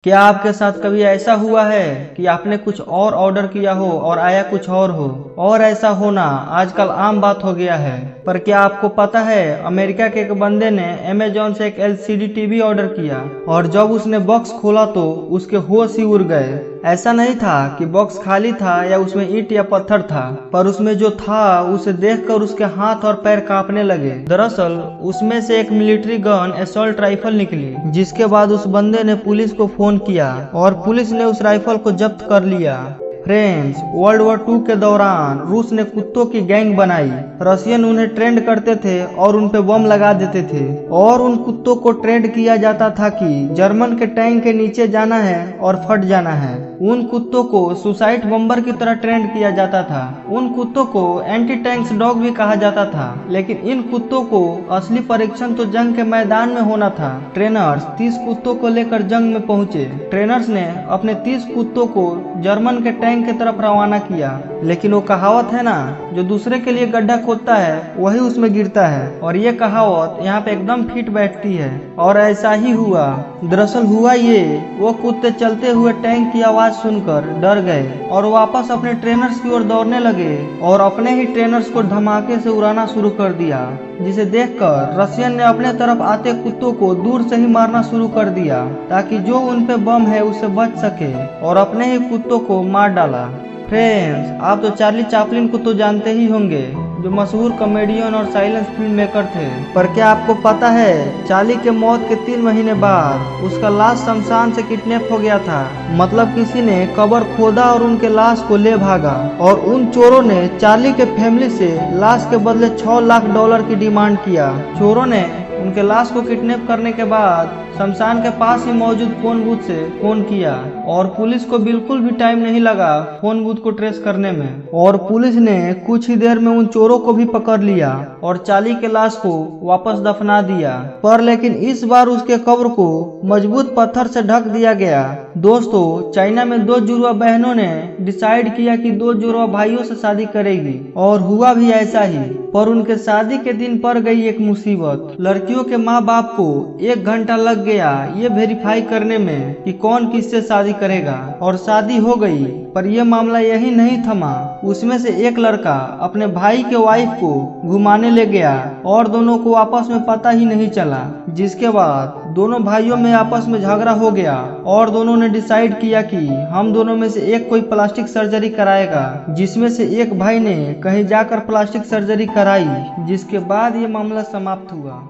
क्या आपके साथ कभी ऐसा हुआ है कि आपने कुछ और ऑर्डर किया हो और आया कुछ और हो? और ऐसा होना आजकल आम बात हो गया है। पर क्या आपको पता है, अमेरिका के एक बंदे ने अमेजोन से एक एलसीडी टीवी ऑर्डर किया और जब उसने बॉक्स खोला तो उसके होश ही उड़ गए। ऐसा नहीं था कि बॉक्स खाली था या उसमें ईंट या पत्थर था, पर उसमें जो था उसे देखकर उसके हाथ और पैर कांपने लगे। दरअसल उसमें से एक मिलिट्री गन असॉल्ट राइफल निकली, जिसके बाद उस बंदे ने पुलिस को फोन किया और पुलिस ने उस राइफल को जब्त कर लिया। फ्रेंड्स, वर्ल्ड वॉर 2 के दौरान रूस ने कुत्तों की गैंग बनाई। रशियन उन्हें ट्रेंड करते थे और उन पे बम लगा देते थे, और उन कुत्तों को ट्रेंड किया जाता था कि जर्मन के टैंक के नीचे जाना है और फट जाना है। उन कुत्तों को सुसाइड बम्बर की तरह ट्रेंड किया जाता था। उन कुत्तों को एंटी टैंक्स डॉग भी कहा जाता था, लेकिन इन कुत्तों को असली परीक्षण तो जंग के मैदान में होना था। ट्रेनर्स 30 कुत्तों को लेकर जंग में पहुंचे। ट्रेनर्स ने अपने 30 कुत्तों को जर्मन के टैंक की तरफ रवाना किया, लेकिन वो कहावत है ना, जो दूसरे के लिए गड्ढा खोदता है वही उसमें गिरता है। और ये कहावत यहाँ पे एकदम फिट बैठती है, और ऐसा ही हुआ। दरअसल हुआ ये, वो कुत्ते चलते हुए टैंक की आवाज सुनकर डर गए और वापस अपने ट्रेनर्स की ओर दौड़ने लगे और अपने ही ट्रेनर्स को धमाके से उड़ाना शुरू कर दिया, जिसे देखकर रशियन ने अपने तरफ आते कुत्तों को दूर से ही मारना शुरू कर दिया ताकि जो उन पे बम है उससे बच सके, और अपने ही कुत्तों को मार डाला। फ्रेंड्स, आप तो चार्ली चैपलिन को तो जानते ही होंगे, जो मशहूर कॉमेडियन और साइलेंस फिल्म मेकर थे। पर क्या आपको पता है, चार्ली के मौत के 3 महीने बाद उसका लाश शमशान से किडनैप हो गया था। मतलब किसी ने कब्र खोदा और उनके लाश को ले भागा, और उन चोरों ने चार्ली के फैमिली से लाश के बदले $6 लाख की डिमांड किया। चोरों ने उनके लाश को किडनैप करने के बाद शमशान के पास ही मौजूद फोन बूथ से फोन किया, और पुलिस को बिल्कुल भी टाइम नहीं लगा फोन बूथ को ट्रेस करने में, और पुलिस ने कुछ ही देर में उन चोरों को भी पकड़ लिया और चार्ली के लाश को वापस दफना दिया। पर लेकिन इस बार उसके कब्र को मजबूत पत्थर से ढक दिया गया। दोस्तों, चाइना में 2 जुड़वा बहनों ने डिसाइड किया कि 2 जुड़वा भाइयों से शादी करेगी, और हुआ भी ऐसा ही। पर उनके शादी के दिन पड़ गई एक मुसीबत। लड़कियों के माँ बाप को 1 घंटा लग गया ये वेरीफाई करने में कि कौन किससे शादी करेगा, और शादी हो गई। पर यह मामला यही नहीं थमा। उसमें से एक लड़का अपने भाई के वाइफ को घुमाने ले गया और दोनों को आपस में पता ही नहीं चला, जिसके बाद दोनों भाइयों में आपस में झगड़ा हो गया और दोनों ने डिसाइड किया कि हम दोनों में से एक कोई प्लास्टिक सर्जरी कराएगा, जिसमें से एक भाई ने कहीं जाकर प्लास्टिक सर्जरी कराई, जिसके बाद ये मामला समाप्त हुआ।